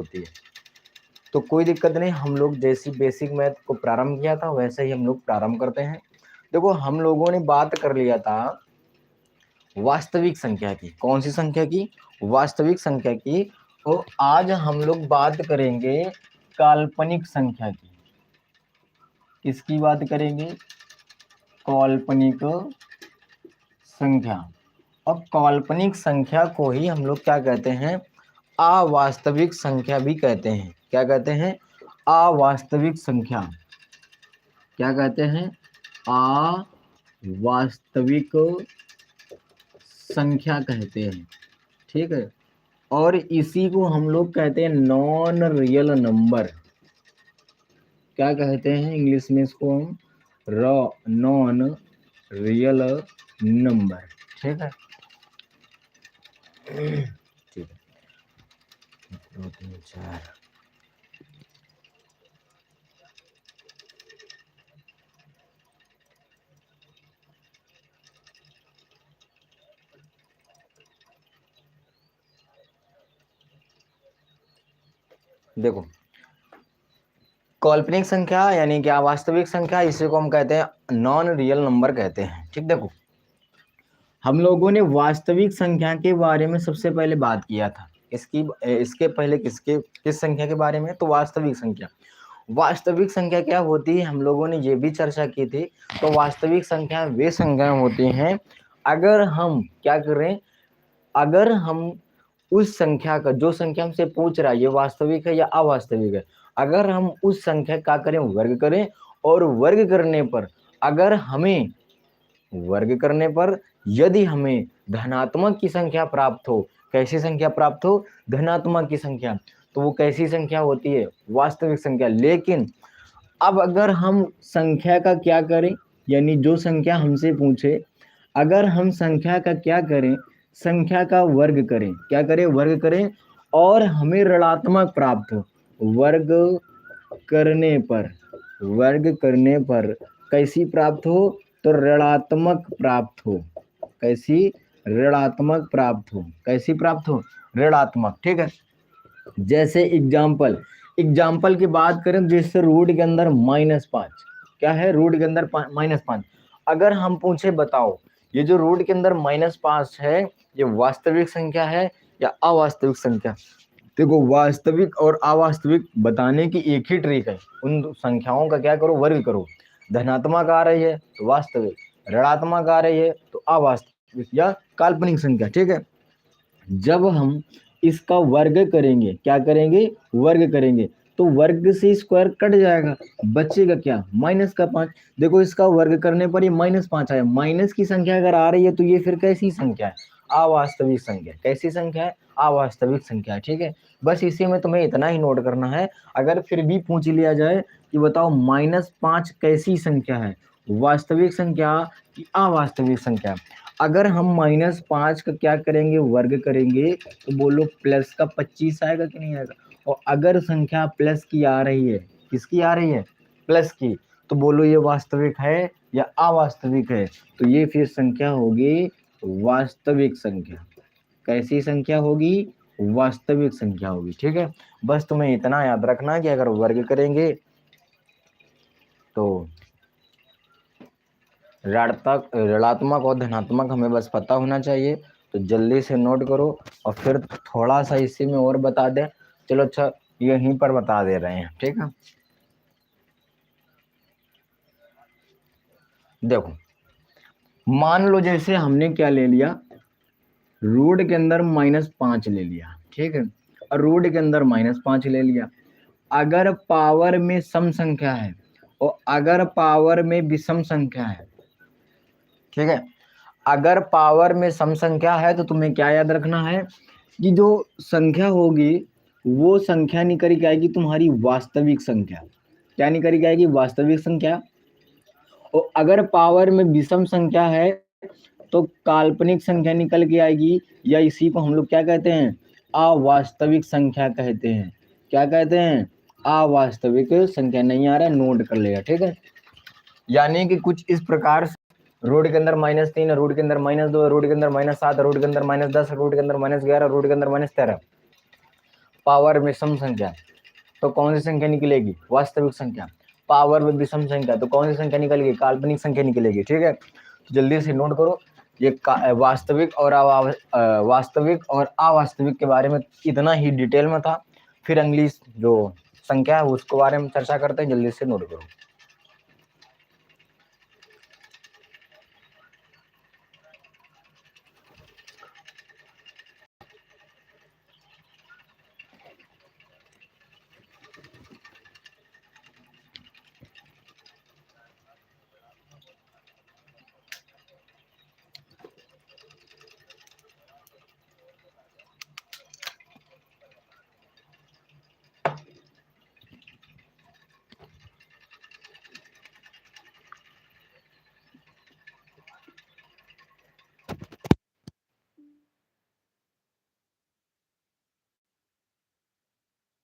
होती है। तो कोई दिक्कत नहीं, हम लोग जैसी बेसिक मैथ को प्रारंभ किया था वैसे ही हम लोग प्रारंभ करते हैं। देखो हम लोगों ने बात कर लिया था वास्तविक संख्या की। कौन सी संख्या की? वास्तविक संख्या की। तो आज हम लोग बात करेंगे काल्पनिक संख्या की। किसकी बात करेंगे? काल्पनिक संख्या। और काल्पनिक संख्या को ही हम लोग क्या कहते हैं? अवास्तविक संख्या भी कहते हैं। क्या कहते हैं? अवास्तविक संख्या। क्या कहते हैं? अवास्तविक संख्या कहते हैं। ठीक है। और इसी को हम लोग कहते हैं नॉन रियल नंबर। क्या कहते हैं इंग्लिश में इसको? हम नॉन रियल नंबर। ठीक है। ठीक है। 2 3 4 देखो काल्पनिक संख्या यानी कि अवास्तविक संख्या, इसी को हम कहते हैं नॉन रियल नंबर कहते हैं। ठीक, देखो हम लोगों ने वास्तविक संख्या के बारे में सबसे पहले बात किया था। इसके पहले किस संख्या के बारे में? तो वास्तविक संख्या। वास्तविक संख्या क्या होती है हम लोगों ने ये भी चर्चा की थी। तो वास्तविक संख्या वे संख्या होती हैं अगर हम क्या करें, अगर हम उस संख्या का, जो संख्या हमसे पूछ रहा है ये वास्तविक है या अवास्तविक है, अगर हम उस संख्या का करें वर्ग करें, और वर्ग करने पर अगर हमें वर्ग करने पर यदि हमें धनात्मक की संख्या प्राप्त हो, कैसी संख्या प्राप्त हो? धनात्मक की संख्या, तो वो कैसी संख्या होती है? वास्तविक संख्या। लेकिन अब अगर हम संख्या का क्या करें, यानी जो संख्या हमसे पूछे, अगर हम संख्या का क्या करें, संख्या का वर्ग करें। क्या करें? वर्ग करें, और हमें ऋणात्मक प्राप्त हो। वर्ग करने पर कैसी प्राप्त हो? तो ऋणात्मक प्राप्त हो। कैसी? ऋणात्मक प्राप्त हो। कैसी प्राप्त हो? ऋणात्मक। ठीक है। जैसे एग्जाम्पल की बात करें, जैसे रूट के अंदर -5। क्या है? रूट के अंदर -5। अगर हम पूछे बताओ ये जो रूट के अंदर -5 है ये वास्तविक संख्या है या अवास्तविक संख्या? देखो वास्तविक और अवास्तविक बताने की एक ही ट्रिक है, उन संख्याओं का क्या करो? वर्ग करो। धनात्मक आ रही है तो वास्तविक, ऋणात्मक आ रही है तो अवास्तविक या काल्पनिक संख्या। ठीक है। जब हम इसका वर्ग करेंगे, क्या करेंगे? वर्ग करेंगे, तो वर्ग से स्क्वायर कट जाएगा, बचेगा क्या? -5। देखो इसका वर्ग करने पर ये -5 आया। माइनस की संख्या अगर आ रही है तो ये फिर कैसी संख्या है? अवास्तविक संख्या। कैसी संख्या है? अवास्तविक संख्या। ठीक है। बस इसी में तुम्हें इतना ही नोट करना है। अगर फिर भी पूछ लिया जाए कि बताओ -5 कैसी संख्या है? वास्तविक संख्या कि अवास्तविक संख्या? अगर हम -5 का क्या करेंगे? वर्ग करेंगे, तो बोलो प्लस का 25 आएगा कि नहीं आएगा? और अगर संख्या प्लस की आ रही है, किसकी आ रही है? प्लस की, तो बोलो ये वास्तविक है या अवास्तविक है? तो ये फिर संख्या होगी वास्तविक संख्या। कैसी संख्या होगी? वास्तविक संख्या होगी। ठीक है। बस तुम्हें इतना याद रखना कि अगर वर्ग करेंगे तो ऋणात्मक और धनात्मक हमें बस पता होना चाहिए। तो जल्दी से नोट करो। और फिर थोड़ा सा इसी में और बता दें। चलो अच्छा यहीं पर बता दे रहे हैं। ठीक है। देखो मान लो जैसे हमने क्या ले लिया, रूट के अंदर -5 ले लिया। ठीक है। और रूट के अंदर -5 ले लिया। अगर पावर में सम संख्या है और अगर पावर में विषम संख्या है, ठीक है, अगर पावर में सम संख्या है तो तुम्हें क्या याद रखना है कि जो संख्या होगी वो संख्या निकल के आएगी तुम्हारी वास्तविक संख्या। क्या निकल के आएगी? वास्तविक संख्या। और अगर पावर में विषम संख्या है तो काल्पनिक संख्या निकल के आएगी, या इसी को हम लोग क्या कहते हैं? अवास्तविक संख्या कहते हैं। क्या कहते हैं? अवास्तविक संख्या। नहीं आ रहा है? नोट कर लेगा। ठीक है। यानी कि कुछ इस प्रकार से रूट के अंदर -3, रूट के अंदर -2, रूट के अंदर -7, रूट के अंदर -10, रूट के अंदर -11, रूट के अंदर -13। पावर विषम संख्या तो कौन सी संख्या निकलेगी? वास्तविक संख्या। पावर में विषम संख्या तो कौन सी संख्या निकलेगी? काल्पनिक संख्या निकलेगी। ठीक है, तो जल्दी से नोट करो। ये वास्तविक और अवास्तविक के बारे में इतना ही डिटेल में था। फिर अगली जो संख्या है उसके बारे में चर्चा करते हैं। जल्दी से नोट करो।